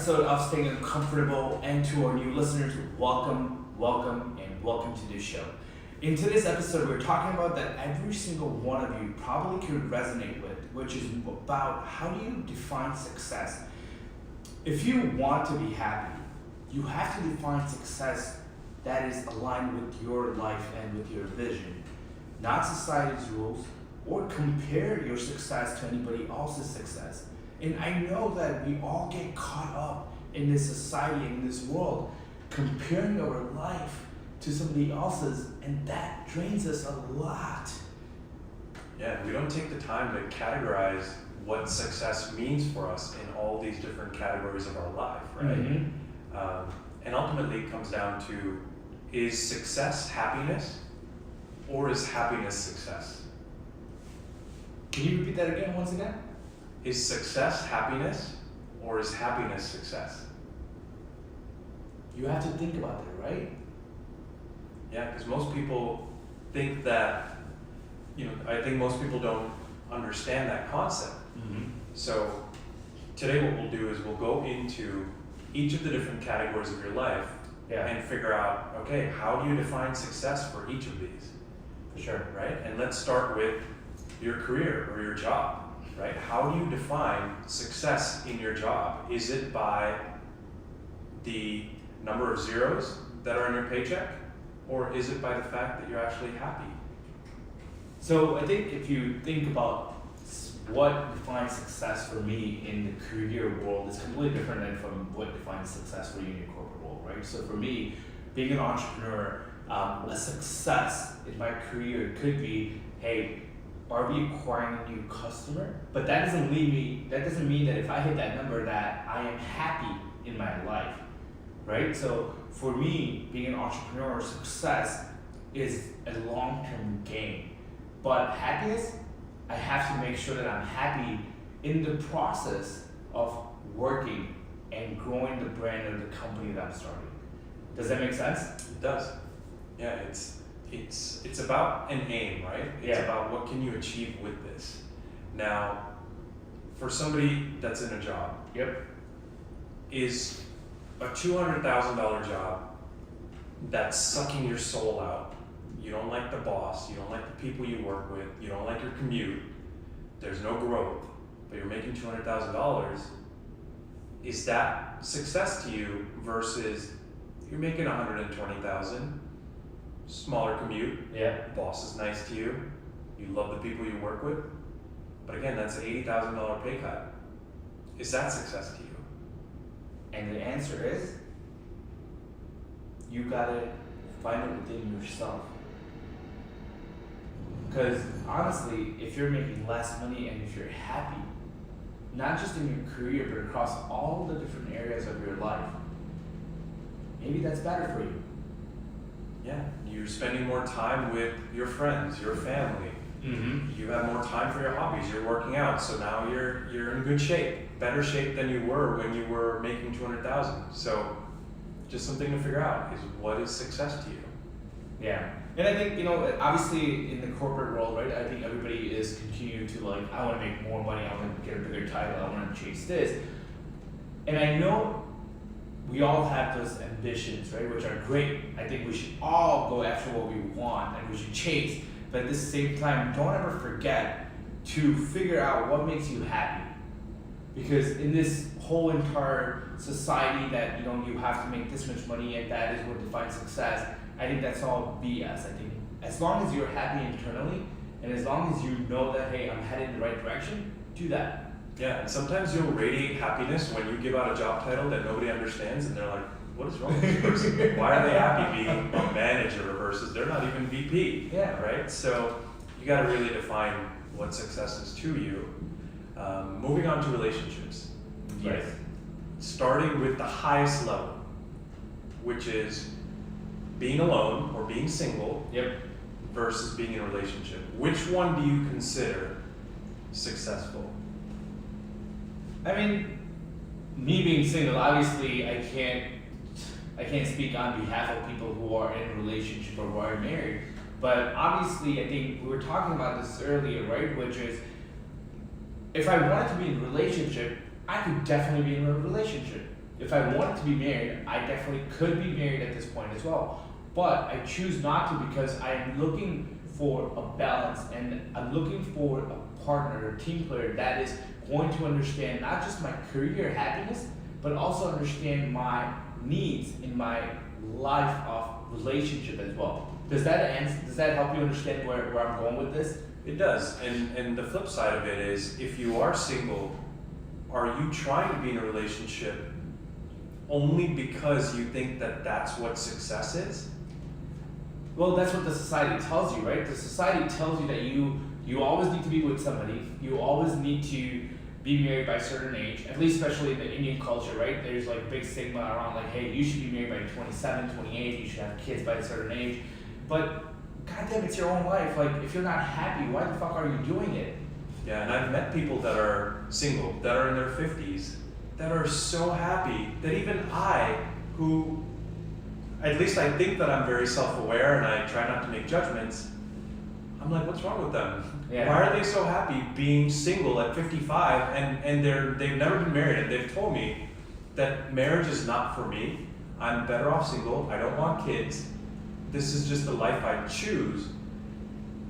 episode of Staying Uncomfortable, and to our new listeners, welcome, and welcome to this show. In today's episode, we're talking about that every single one of you probably could resonate with, which is about how do you define success. If you want to be happy, you have to define success that is aligned with your life and with your vision, not society's rules, or compare your success to anybody else's success. And I know that we all get caught up in this society, in this world, comparing our life to somebody else's, and that drains us a lot. Yeah, we don't take the time to categorize what success means for us in all these different categories of our life, right? Mm-hmm. And ultimately it comes down to, is success happiness, or is happiness success? Can you repeat that again, once again? Is success happiness, or is happiness success? You have to think about that, right? Yeah, because most people think that, I think most people don't understand that concept. Mm-hmm. So today what we'll do is we'll go into each of the different categories of your life and figure out, okay, how do you define success for each of these? For sure. Right? And let's start with your career or your job. Right? How do you define success in your job? Is it by the number of zeros that are in your paycheck, or is it by the fact that you're actually happy? So I think if you think about what defines success for me in the career world, it's completely different than from what defines success for you in your corporate world, right? So for me, being an entrepreneur, a success in my career could be, hey, are we acquiring a new customer? But that doesn't mean that if I hit that number that I am happy in my life, right? So for me, being an entrepreneur, success is a long-term gain. But happiness, I have to make sure that I'm happy in the process of working and growing the brand of the company that I'm starting. Does that make sense? It does. Yeah, it's about an aim, right? It's about what can you achieve with this. Now, for somebody that's in a job, is a $200,000 job that's sucking your soul out. You don't like the boss, you don't like the people you work with, you don't like your commute, there's no growth, but you're making $200,000. Is that success to you versus you're making $120,000? Smaller commute, boss is nice to you, you love the people you work with, but again, that's an $80,000 pay cut. Is that success to you? And the answer is, you gotta find it within yourself. Because honestly, if you're making less money and if you're happy, not just in your career, but across all the different areas of your life, maybe that's better for you. Yeah, you're spending more time with your friends, your family. Mm-hmm. You have more time for your hobbies. You're working out, so now you're in good shape, better shape than you were when you were making $200,000. So, just something to figure out is, what is success to you? Yeah, and I think obviously in the corporate world, right? I think everybody is continuing to I want to make more money. I want to get a bigger title. I want to chase this, and I know we all have those ambitions, right, which are great. I think we should all go after what we want and we should chase. But at the same time, don't ever forget to figure out what makes you happy. Because in this whole entire society that you have to make this much money and that is what defines success, I think that's all BS. I think as long as you're happy internally and as long as you know that, hey, I'm headed in the right direction, do that. Yeah, and sometimes you'll radiate happiness when you give out a job title that nobody understands, and they're like, what is wrong with this person? Why are they happy being a manager versus they're not even VP? Yeah. Right? So you got to really define what success is to you. Moving on to relationships. Yes. Right? Starting with the highest level, which is being alone or being single versus being in a relationship. Which one do you consider successful? I mean, me being single, obviously I can't speak on behalf of people who are in a relationship or who are married, but obviously I think we were talking about this earlier, right? Which is, if I wanted to be in a relationship, I could definitely be in a relationship. if I wanted to be married, I definitely could be married at this point as well. But I choose not to because I am looking for a balance and I'm looking for a partner, a team player that is going to understand not just my career happiness, but also understand my needs in my life of relationship as well. Does that help you understand where I'm going with this? It does. And the flip side of it is, if you are single, are you trying to be in a relationship only because you think that that's what success is? Well, that's what the society tells you, right? The society tells you that you always need to be with somebody. You always need to be married by a certain age, at least especially in the Indian culture, right? There's like big stigma around like, hey, you should be married by 27, 28, you should have kids by a certain age. But goddamn, it's your own life. Like, if you're not happy, why the fuck are you doing it? Yeah, and I've met people that are single, that are in their 50s, that are so happy that even I, who at least I think that I'm very self-aware and I try not to make judgments, I'm like, what's wrong with them? Yeah. Why are they so happy being single at 55 and they've never been married, and they've told me that marriage is not for me. I'm better off single. I don't want kids. This is just the life I choose.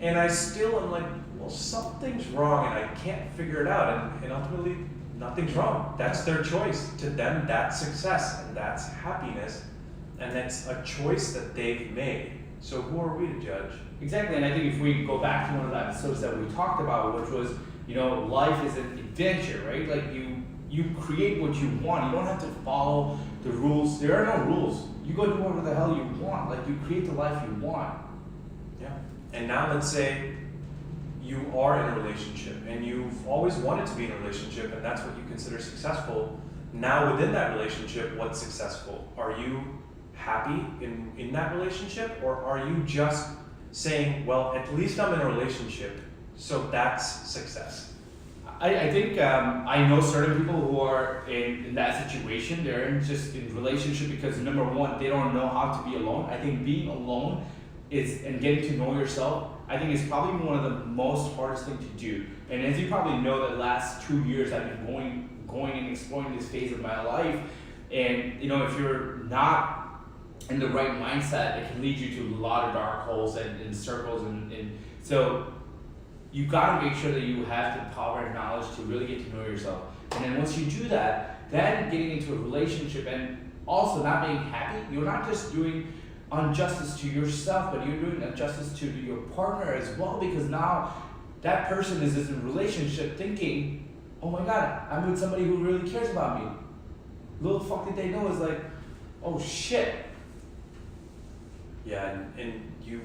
And I still am like, well, something's wrong and I can't figure it out. And ultimately, nothing's wrong. That's their choice. To them, that's success and that's happiness. And that's a choice that they've made. So who are we to judge? Exactly, and I think if we go back to one of the episodes that we talked about, which was, life is an adventure, right? Like you create what you want. You don't have to follow the rules. There are no rules. You go do whatever the hell you want. Like, you create the life you want. Yeah. And now let's say you are in a relationship and you've always wanted to be in a relationship and that's what you consider successful. Now within that relationship, what's successful? Are you happy in that relationship, or are you just saying, well, at least I'm in a relationship, so that's success? I think I know certain people who are in that situation. They're just in relationship because, number one, they don't know how to be alone. I think being alone and getting to know yourself, I think is probably one of the most hardest thing to do. And as you probably know, the last 2 years I've been going and exploring this phase of my life. And if you're not in the right mindset, it can lead you to a lot of dark holes and circles. And so you gotta make sure that you have the power and knowledge to really get to know yourself. And then once you do that, then getting into a relationship and also not being happy, you're not just doing injustice to yourself, but you're doing injustice to your partner as well, because now that person is in a relationship thinking, oh my God, I'm with somebody who really cares about me. Little fuck did they know is like, oh shit. Yeah, and you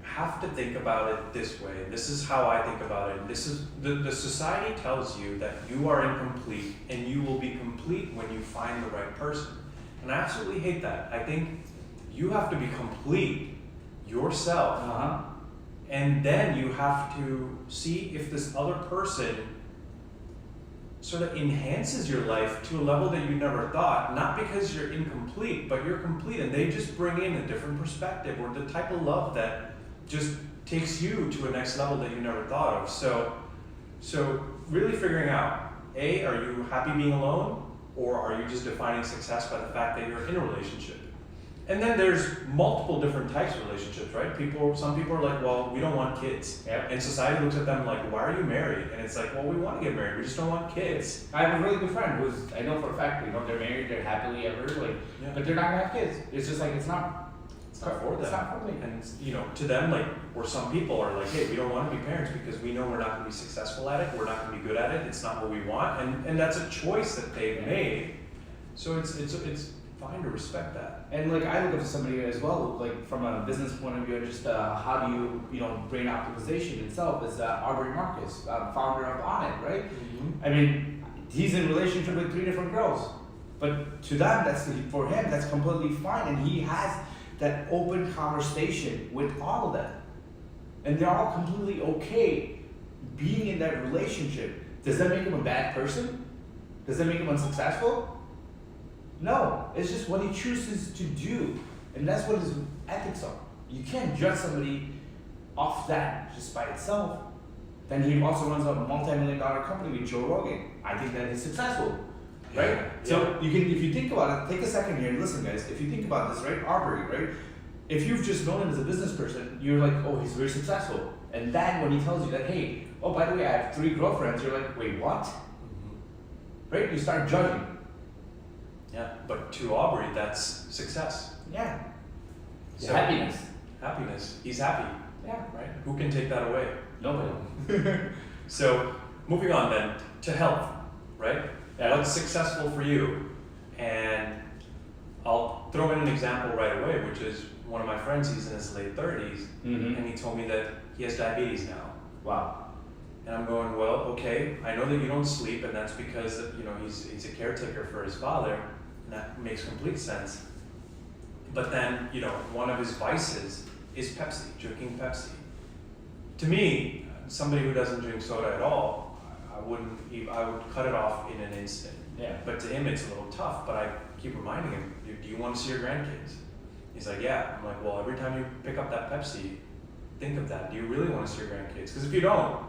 have to think about it this way. This is how I think about it. This is the society tells you that you are incomplete and you will be complete when you find the right person. And I absolutely hate that. I think you have to be complete yourself. And then you have to see if this other person sort of enhances your life to a level that you never thought, not because you're incomplete, but you're complete and they just bring in a different perspective or the type of love that just takes you to a next level that you never thought of. So really figuring out, A, are you happy being alone, or are you just defining success by the fact that you're in a relationship? And then there's multiple different types of relationships, right? Some people are like, well, we don't want kids. Yeah. And society looks at them like, why are you married? And it's like, well, we want to get married, we just don't want kids. I have a really good friend who's, I know for a fact, they're married, they're happily ever, but they're not gonna have kids. It's just like, it's not for them. It's not for me. And to them, or some people are like, hey, we don't want to be parents because we know we're not going to be successful at it, we're not going to be good at it, it's not what we want, and that's a choice that they've made. So it's fine to respect that. And I look up to somebody as well, from a business point of view, and just how do you brain optimization itself is Aubrey Marcus, founder of On It, right? Mm-hmm. I mean, he's in a relationship with 3 different girls, but to them, for him, that's completely fine, and he has that open conversation with all of them. And they're all completely okay being in that relationship. Does that make him a bad person? Does that make him unsuccessful? No, it's just what he chooses to do. And that's what his ethics are. You can't judge somebody off that just by itself. Then he also runs a multi-million-dollar company with Joe Rogan. I think that he's successful. right? Yeah. So you can, if you think about it, take a second here and listen, guys. If you think about this, right, Aubrey, right? If you've just known him as a business person, you're like, oh, he's very successful. And then when he tells you that, hey, oh, by the way, I have 3 girlfriends, you're like, wait, what? Right? You start judging. Yeah, but to Aubrey, that's success. Yeah. So, Happiness. Happiness. He's happy, Yeah. right? Who can take that away? Nobody. So, moving on then to health, right? Yeah. What's successful for you? And I'll throw in an example right away, which is one of my friends, he's in his late 30s, and he told me that he has diabetes now. Wow. And I'm going, well, okay, I know that you don't sleep, and that's because, you know, he's a caretaker for his father, and that makes complete sense. But then, you know, one of his vices is Pepsi, drinking Pepsi. To me, somebody who doesn't drink soda at all, I would cut it off in an instant. Yeah. But to him, it's a little tough. But I keep reminding him, do you want to see your grandkids? He's like, yeah. I'm like, well, every time you pick up that Pepsi, think of that. Do you really want to see your grandkids? Because if you don't,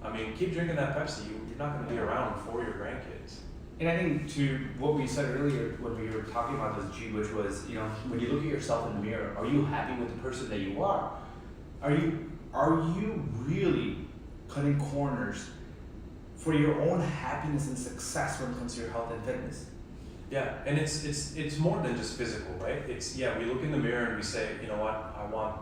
I mean, keep drinking that Pepsi. You're not going to be around for your grandkids. And I think to what we said earlier when we were talking about this, G, which was, you know, when you look at yourself in the mirror, are you happy with the person that you are? Are you really cutting corners for your own happiness and success when it comes to your health and fitness? Yeah, and it's more than just physical, right? It's, yeah, we look in the mirror and we say, you know what, I want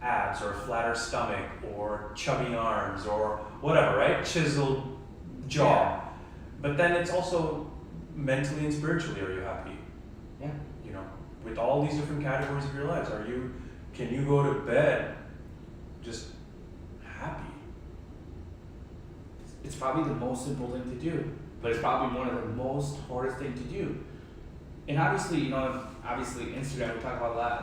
abs or a flatter stomach or chubby arms or whatever, right? Chiseled jaw. Yeah. But then it's also mentally and spiritually, are you happy? Yeah. You know, with all these different categories of your lives, can you go to bed just happy? It's probably the most simple thing to do, but it's probably one of the most hardest thing to do. And obviously, you know, Instagram, we talked about that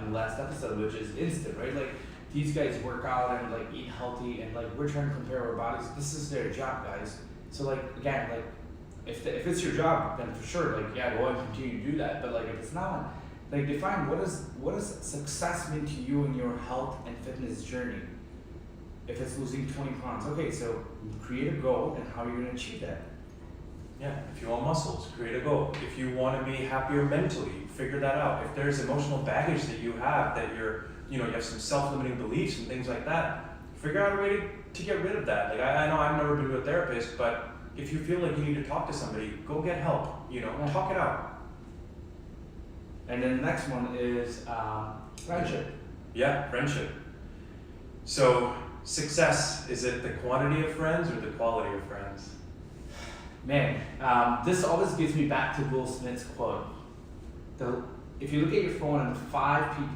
in the last episode, which is instant, right? Like, these guys work out and like eat healthy, and like we're trying to compare our bodies. This is their job, guys. So like, again, like if it's your job, then for sure, like, yeah, go ahead and continue to do that. But like, if it's not, like, define what does success mean to you in your health and fitness journey. If it's losing 20 pounds, okay, so create a goal and how you're gonna achieve that. Yeah, if you want muscles, create a goal. If you want to be happier mentally, figure that out. If there's emotional baggage that you have, that you have some self-limiting beliefs and things like that, figure out a way to get rid of that. Like, I know I've never been to a therapist, but if you feel like you need to talk to somebody, go get help, talk it out. And then the next one is friendship. Yeah, friendship. So, success, is it the quantity of friends or the quality of friends? Man, this always gets me back to Will Smith's quote. If you look at your phone and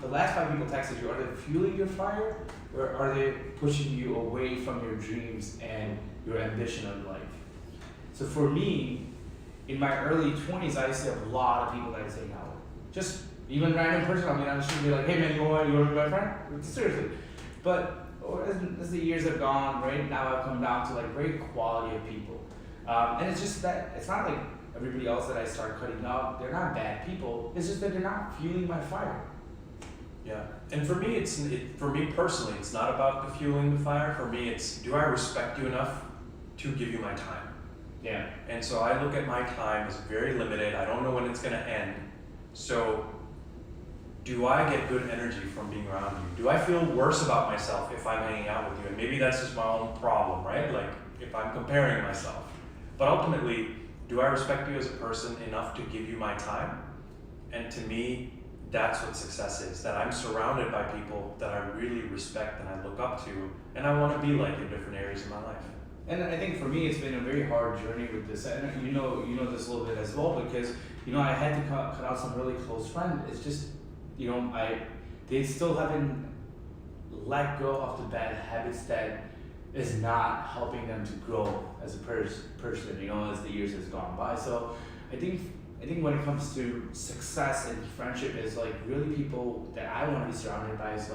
the last 5 people texted you, are they fueling your fire or are they pushing you away from your dreams and your ambition in life? So for me, in my early 20s, I used to have a lot of people that I was hanging out with. Just even random person, I mean, I should be like, hey man, you want to be my friend? Seriously. But as the years have gone, right, now I've come down to like great quality of people. And it's just that, it's not like everybody else that I start cutting out, they're not bad people, it's just that they're not fueling my fire. Yeah, and for me, for me personally, it's not about the fueling the fire. For me, it's, do I respect you enough to give you my time? Yeah. And so I look at my time as very limited. I don't know when it's going to end. So do I get good energy from being around you? Do I feel worse about myself if I'm hanging out with you? And maybe that's just my own problem, right? Like, if I'm comparing myself. But ultimately, do I respect you as a person enough to give you my time? And to me, that's what success is, that I'm surrounded by people that I really respect and I look up to, and I want to be like in different areas of my life. And I think for me, it's been a very hard journey with this. And you know this a little bit as well, because I had to cut out some really close friends. It's just, they still haven't let go of the bad habits that is not helping them to grow as a person, as the years has gone by. So I think when it comes to success and friendship is like really people that I want to be surrounded by is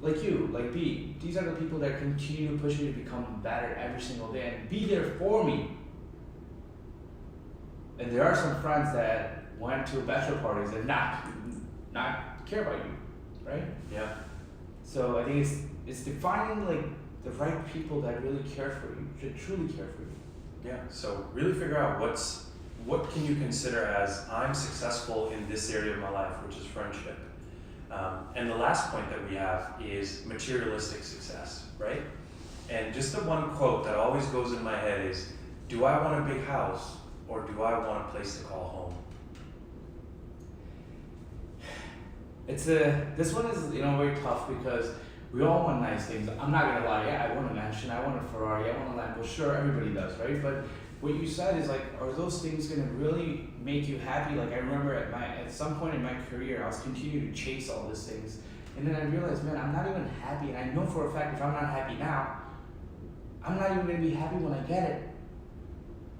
like you, like B. These are the people that continue to push me to become better every single day and be there for me. And there are some friends that went to bachelor parties and not care about you, right? Yeah. So I think it's defining like the right people that really care for you, should truly care for you. Yeah. So really figure out what can you consider as I'm successful in this area of my life, which is friendship. And the last point that we have is materialistic success, right? And just the one quote that always goes in my head is, do I want a big house or do I want a place to call home? This one is very tough because we all want nice things. I'm not gonna lie, yeah, I want a mansion, I want a Ferrari, I want a Lambo. Sure, everybody does, right? But what you said is like, are those things gonna really make you happy? Like I remember at some point in my career, I was continuing to chase all these things, and then I realized, man, I'm not even happy. And I know for a fact if I'm not happy now, I'm not even gonna be happy when I get it.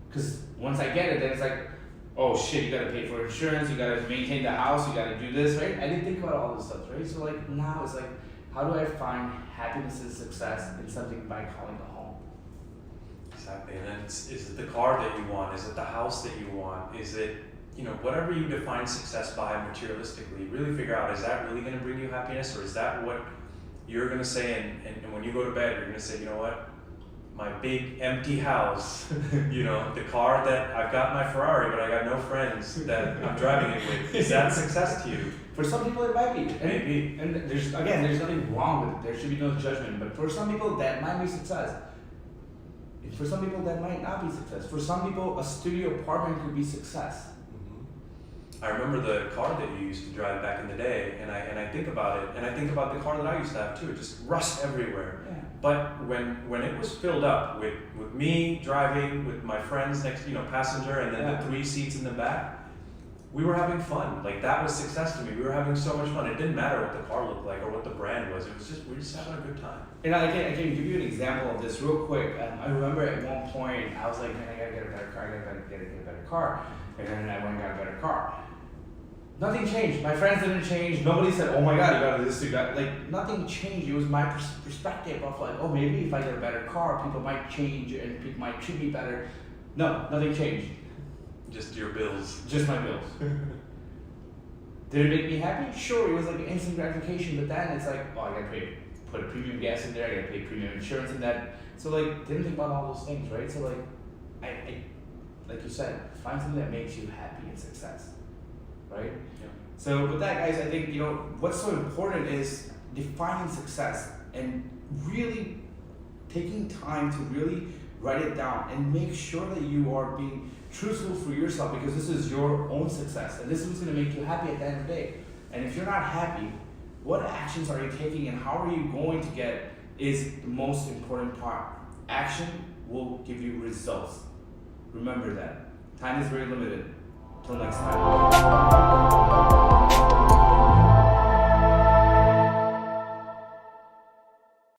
Because once I get it, then it's like, oh shit, you gotta pay for insurance, you gotta maintain the house, you gotta do this, right? I didn't think about all this stuff, right? So like now it's like, how do I find happiness and success in something by calling a home? Exactly, and then is it the car that you want? Is it the house that you want? Is it, whatever you define success by materialistically, really figure out, is that really gonna bring you happiness, or is that what you're gonna say, and when you go to bed, you're gonna say, you know what? My big empty house, the car that I've got my Ferrari, but I got no friends that I'm driving it with. Is that success to you? For some people it might be. Maybe. And there's nothing wrong with it. There should be no judgment. But for some people that might be success. And for some people that might not be success. For some people a studio apartment could be success. I remember the car that you used to drive back in the day, and I think about it, and I think about the car that I used to have too. It just rust everywhere. Yeah. But when it was filled up with me driving, with my friends next, passenger, and then the 3 seats in the back, we were having fun. Like that was success to me. We were having so much fun. It didn't matter what the car looked like or what the brand was. It was just, we were just having a good time. And I can give you an example of this real quick. I remember at one point I was like, man, I gotta get a better car. I gotta get a better car. And then I went and got a better car. Nothing changed. My friends didn't change. Nobody said, oh my God, you got this, you got, like, nothing changed. It was my perspective of like, oh, maybe if I get a better car, people might change and people might treat me better. No, nothing changed. Just your bills. Just my bills. Did it make me happy? Sure, it was like instant gratification, but then it's like, oh, I gotta put a premium gas in there, I gotta pay premium insurance in that. So like, didn't think about all those things, right? So like, I like you said, find something that makes you happy and success. Right? Yeah. So with that, guys, I think what's so important is defining success and really taking time to really write it down and make sure that you are being truthful for yourself, because this is your own success and this is what's going to make you happy at the end of the day. And if you're not happy, what actions are you taking and how are you going to get is the most important part. Action will give you results. Remember that. Time is very limited. Till next time.